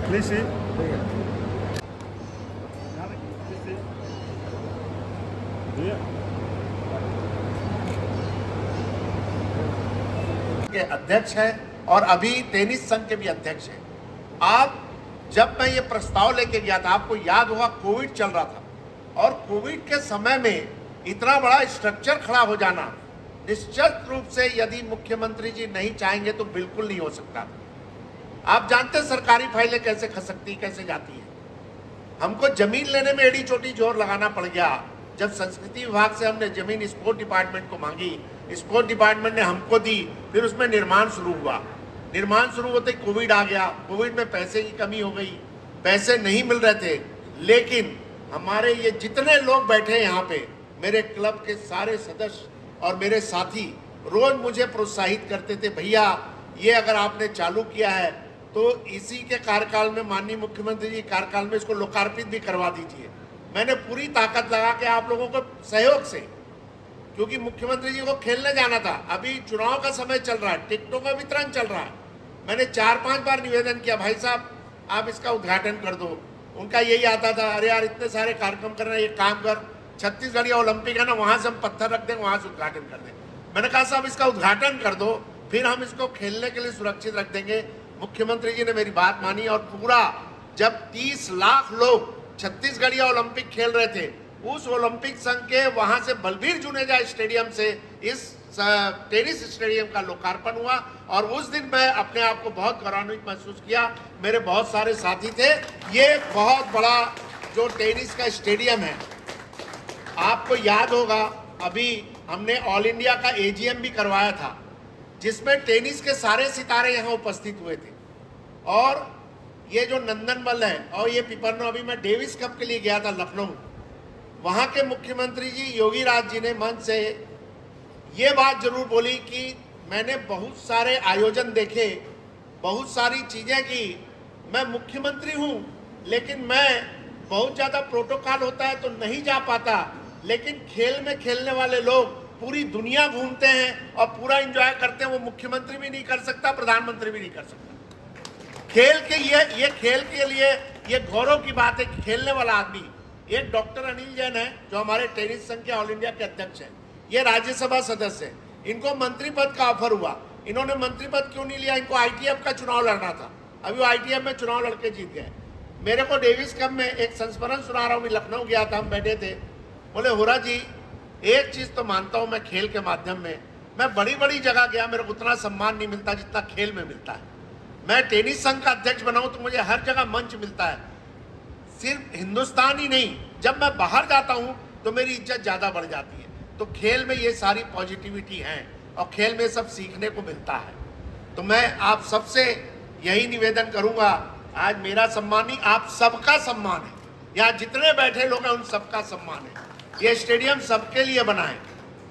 Please see. के अध्यक्ष हैं और अभी टेनिस संघ के भी अध्यक्ष हैं। आप जब मैं ये प्रस्ताव लेके गया था, आपको याद होगा कोविड चल रहा था और कोविड के समय में इतना बड़ा स्ट्रक्चर खड़ा हो जाना निश्चित रूप से यदि मुख्यमंत्री जी नहीं चाहेंगे तो बिल्कुल नहीं हो सकता। आप जानते हैं सरकारी फाइलें कैसे खसकती कैसे जाती है। हमको जमीन लेने में एड़ी चोटी जोर लगाना पड़ गया। जब संस्कृति विभाग से हमने जमीन स्पोर्ट डिपार्टमेंट को मांगी, स्पोर्ट डिपार्टमेंट ने हमको दी, फिर उसमें निर्माण शुरू हुआ। निर्माण शुरू होते कोविड आ गया। कोविड में पैसे की कमी हो गई, पैसे नहीं मिल रहे थे। लेकिन हमारे ये जितने लोग बैठे हैं यहाँ पे, मेरे क्लब के सारे सदस्य और मेरे साथी रोज मुझे प्रोत्साहित करते थे, भैया ये अगर आपने चालू किया है तो इसी के कार्यकाल में, माननीय मुख्यमंत्री जी कार्यकाल में इसको लोकार्पित भी करवा दीजिए। मैंने पूरी ताकत लगा के आप लोगों को सहयोग से, क्योंकि मुख्यमंत्री जी को खेलने जाना था, अभी चुनाव का समय चल रहा है, टिकटों का वितरण चल रहा है। मैंने 4-5 बार निवेदन किया, भाई साहब आप इसका उद्घाटन कर दो। उनका यही आता था, अरे यार इतने सारे कार्यक्रम करना, ये काम कर, छत्तीसगढ़ या ओलंपिक है ना, वहाँ से हम पत्थर रख दें, वहाँ से उद्घाटन कर दें। मैंने कहा साहब इसका उद्घाटन कर दो, फिर हम इसको खेलने के लिए सुरक्षित रख देंगे। मुख्यमंत्री जी ने मेरी बात मानी और पूरा, जब 30 लाख लोग छत्तीसगढ़ या ओलंपिक खेल रहे थे, उस ओलंपिक संघ के वहां से बलबीर जुनेजा स्टेडियम से इस टेनिस स्टेडियम का लोकार्पण हुआ और उस दिन मैं अपने आप को बहुत गौरवान्वित महसूस किया। मेरे बहुत सारे साथी थे। ये बहुत बड़ा जो टेनिस का स्टेडियम है, आपको याद होगा अभी हमने ऑल इंडिया का एजीएम भी करवाया था, जिसमें टेनिस के सारे सितारे यहाँ उपस्थित हुए थे। और ये जो नंदनबल है और ये पिपरनो, अभी मैं डेविस कप के लिए गया था लखनऊ, वहाँ के मुख्यमंत्री जी योगी राज जी ने मंच से ये बात जरूर बोली कि मैंने बहुत सारे आयोजन देखे, बहुत सारी चीज़ें की, मैं मुख्यमंत्री हूँ लेकिन मैं बहुत ज़्यादा प्रोटोकॉल होता है तो नहीं जा पाता, लेकिन खेल में खेलने वाले लोग पूरी दुनिया घूमते हैं और पूरा एंजॉय करते हैं, वो मुख्यमंत्री भी नहीं कर सकता, प्रधानमंत्री भी नहीं कर सकता। खेल के ये खेल के लिए ये गौरव की बात है कि खेलने वाला आदमी, एक डॉक्टर अनिल जैन है जो हमारे टेनिस संघ के ऑल इंडिया के अध्यक्ष हैं, ये राज्यसभा सदस्य हैं, इनको मंत्री पद का ऑफर हुआ। इन्होंने मंत्री पद क्यों नहीं लिया? इनको आईटीएफ का चुनाव लड़ना था, अभी वो आईटीएफ में चुनाव लड़के जीत गए। मेरे को डेविस कप में एक संस्मरण सुना रहा हूँ, मैं लखनऊ गया था, हम बैठे थे, बोले होरा जी एक चीज़ तो मानता हूँ मैं, खेल के माध्यम में मैं बड़ी बड़ी जगह गया, मेरे को उतना सम्मान नहीं मिलता जितना खेल में मिलता है। मैं टेनिस संघ का अध्यक्ष बना हूँ तो मुझे हर जगह मंच मिलता है, सिर्फ हिंदुस्तान ही नहीं, जब मैं बाहर जाता हूँ तो मेरी इज्जत ज़्यादा बढ़ जाती है। तो खेल में ये सारी पॉजिटिविटी है और खेल में सब सीखने को मिलता है। तो मैं आप सबसे यही निवेदन करूँगा, आज मेरा सम्मान नहीं, आप सबका सम्मान है, यहाँ जितने बैठे लोग हैं उन सबका सम्मान है। ये स्टेडियम सबके लिए बना है।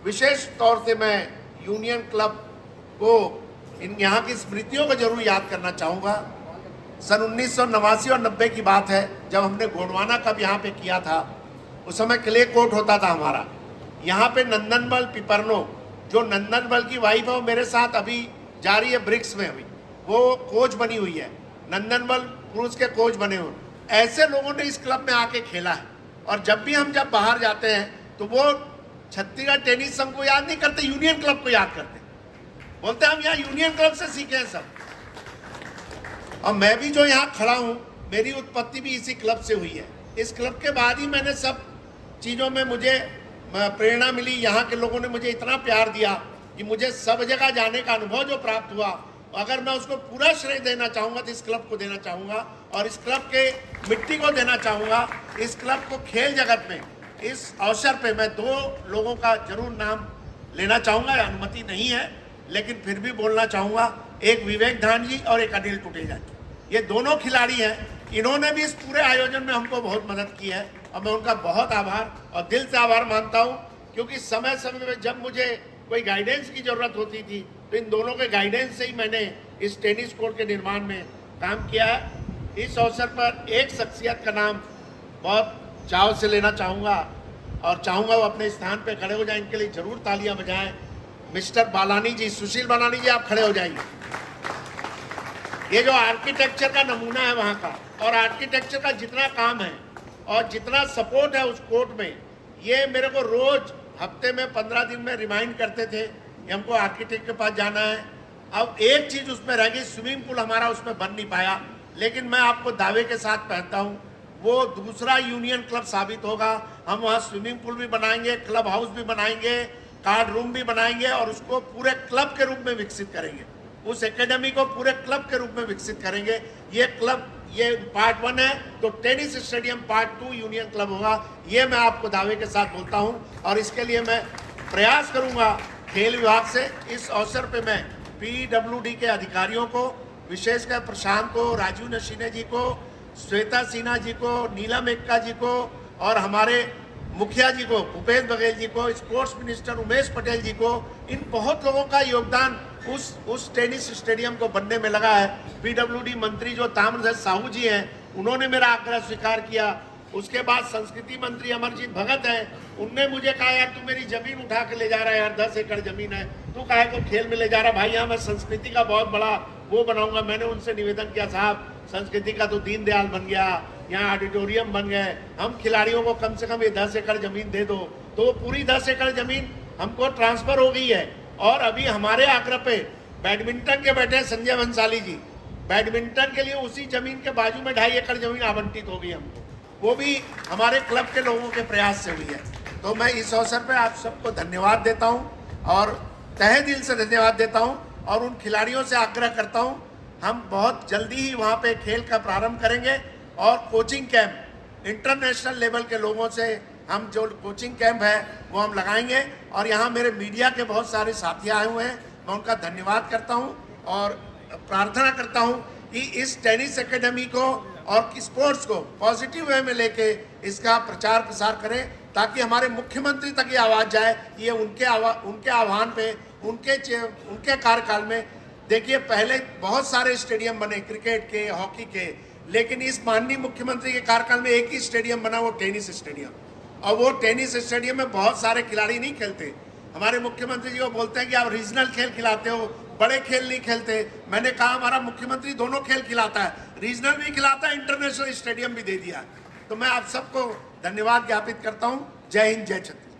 विशेष तौर से मैं यूनियन क्लब को, इन यहाँ की स्मृतियों को जरूर याद करना चाहूँगा। सन 1989 और 90 की बात है, जब हमने गोंडवाना कप यहाँ पे किया था, उस समय क्ले कोर्ट होता था हमारा। यहाँ पे नंदनबल पिपरनो, जो नंदनबल की वाइफ है वो मेरे साथ अभी जा रही है ब्रिक्स में, अभी वो कोच बनी हुई है, नंदनबल क्रूज के कोच बने हुए। ऐसे लोगों ने इस क्लब में आके खेला है और जब भी हम जब बाहर जाते हैं तो वो छत्तीसगढ़ टेनिस संघ को याद नहीं करते, यूनियन क्लब को याद करते, बोलते हम यहाँ यूनियन क्लब से सीखे हैं सब। और मैं भी जो यहाँ खड़ा हूँ, मेरी उत्पत्ति भी इसी क्लब से हुई है। इस क्लब के बाद ही मैंने सब चीज़ों में मुझे प्रेरणा मिली। यहाँ के लोगों ने मुझे इतना प्यार दिया कि मुझे सब जगह जाने का अनुभव जो प्राप्त हुआ, अगर मैं उसको पूरा श्रेय देना चाहूँगा तो इस क्लब को देना चाहूँगा और इस क्लब के मिट्टी को देना चाहूँगा। इस क्लब को खेल जगत में इस अवसर पे मैं 2 लोगों का जरूर नाम लेना चाहूँगा, अनुमति नहीं है लेकिन फिर भी बोलना चाहूँगा, एक विवेक धान जी और एक अनिल टुटेजा जी। ये दोनों खिलाड़ी हैं, इन्होंने भी इस पूरे आयोजन में हमको बहुत मदद की है और मैं उनका बहुत आभार और दिल से आभार मानता हूँ, क्योंकि समय समय में जब मुझे कोई गाइडेंस की ज़रूरत होती थी तो इन दोनों के गाइडेंस से ही मैंने इस टेनिस कोर्ट के निर्माण में काम किया है। इस अवसर पर एक शख्सियत का नाम बहुत चाव से लेना चाहूँगा, और चाहूँगा वो अपने स्थान पे खड़े हो जाएं, इनके लिए जरूर तालियां बजाएं। मिस्टर बालानी जी, सुशील बालानी जी, आप खड़े हो जाइए। ये जो आर्किटेक्चर का नमूना है वहाँ का, और आर्किटेक्चर का जितना काम है और जितना सपोर्ट है उस कोर्ट में, ये मेरे को रोज हफ्ते में 15 दिन में रिमाइंड करते थे कि हमको आर्किटेक्ट के पास जाना है। अब एक चीज उसमें रह गई, स्विमिंग पूल हमारा उसमें बन नहीं पाया, लेकिन मैं आपको दावे के साथ कहता हूँ वो दूसरा यूनियन क्लब साबित होगा। हम वहाँ स्विमिंग पूल भी बनाएंगे, क्लब हाउस भी बनाएंगे, कार्ड रूम भी बनाएंगे और उसको पूरे क्लब के रूप में विकसित करेंगे। उस एकेडमी को पूरे क्लब के रूप में विकसित करेंगे। ये क्लब, ये पार्ट 1 है, तो tennis stadium part 2 union club होगा। ये मैं आपको दावे के साथ बोलता हूँ और इसके लिए मैं प्रयास करूँगा खेल विभाग से। इस अवसर पे मैं PWD के अधिकारियों को, विशेषकर प्रशांत को, राजू नशीने जी को, श्वेता सिन्हा जी को, नीलम एक्का जी को और हमारे मुखिया जी को, भूपेश बघेल जी को, स्पोर्ट्स मिनिस्टर उमेश पटेल जी को, इन बहुत लोगों का योगदान उस टेनिस स्टेडियम को बनने में लगा है। PWD मंत्री जो ताम्रध्वज साहू जी हैं, उन्होंने मेरा आग्रह स्वीकार किया। उसके बाद संस्कृति मंत्री अमरजीत भगत हैं, उनने मुझे कहा यार तू मेरी जमीन उठा के ले जा रहा है, यार 10 एकड़ जमीन है, तू काहे को खेल में ले जा रहा है? भाई यहाँ मैं संस्कृति का बहुत बड़ा वो बनाऊंगा। मैंने उनसे निवेदन किया, साहब संस्कृति का तो दीनदयाल बन गया, यहाँ ऑडिटोरियम बन गए, हम खिलाड़ियों को कम से कम ये 10 एकड़ जमीन दे दो। तो वो पूरी 10 एकड़ जमीन हमको ट्रांसफर हो गई है। और अभी हमारे आग्रह पे बैडमिंटन के बैठे संजय बंसाली जी, बैडमिंटन के लिए उसी जमीन के बाजू में 2.5 एकड़ जमीन आवंटित हो गई हमको, वो भी हमारे क्लब के लोगों के प्रयास से हुई है। तो मैं इस अवसर पे आप सबको धन्यवाद देता हूँ और तहे दिल से धन्यवाद देता हूँ और उन खिलाड़ियों से आग्रह करता हूँ, हम बहुत जल्दी ही वहाँ पे खेल का प्रारंभ करेंगे और कोचिंग कैंप इंटरनेशनल लेवल के लोगों से हम जो कोचिंग कैंप है वो हम लगाएंगे। और यहाँ मेरे मीडिया के बहुत सारे साथी आए हुए हैं, मैं उनका धन्यवाद करता हूँ और प्रार्थना करता हूँ कि इस टेनिस एकेडमी को और स्पोर्ट्स को पॉजिटिव वे में लेके इसका प्रचार प्रसार करें, ताकि हमारे मुख्यमंत्री तक ये आवाज़ जाए। ये उनके आह्वान पे, उनके कार्यकाल में देखिए पहले बहुत सारे स्टेडियम बने क्रिकेट के, हॉकी के, लेकिन इस माननीय मुख्यमंत्री के कार्यकाल में एक ही स्टेडियम बना, वो टेनिस स्टेडियम। और वो टेनिस स्टेडियम में बहुत सारे खिलाड़ी नहीं खेलते। हमारे मुख्यमंत्री जी को बोलते हैं कि आप रीजनल खेल खिलाते हो, बड़े खेल नहीं खेलते। मैंने कहा हमारा मुख्यमंत्री दोनों खेल खिलाता है, रीजनल भी खिलाता है, इंटरनेशनल स्टेडियम भी दे दिया। तो मैं आप सबको धन्यवाद ज्ञापित करता हूँ। जय हिंद, जय छत्तीसगढ़।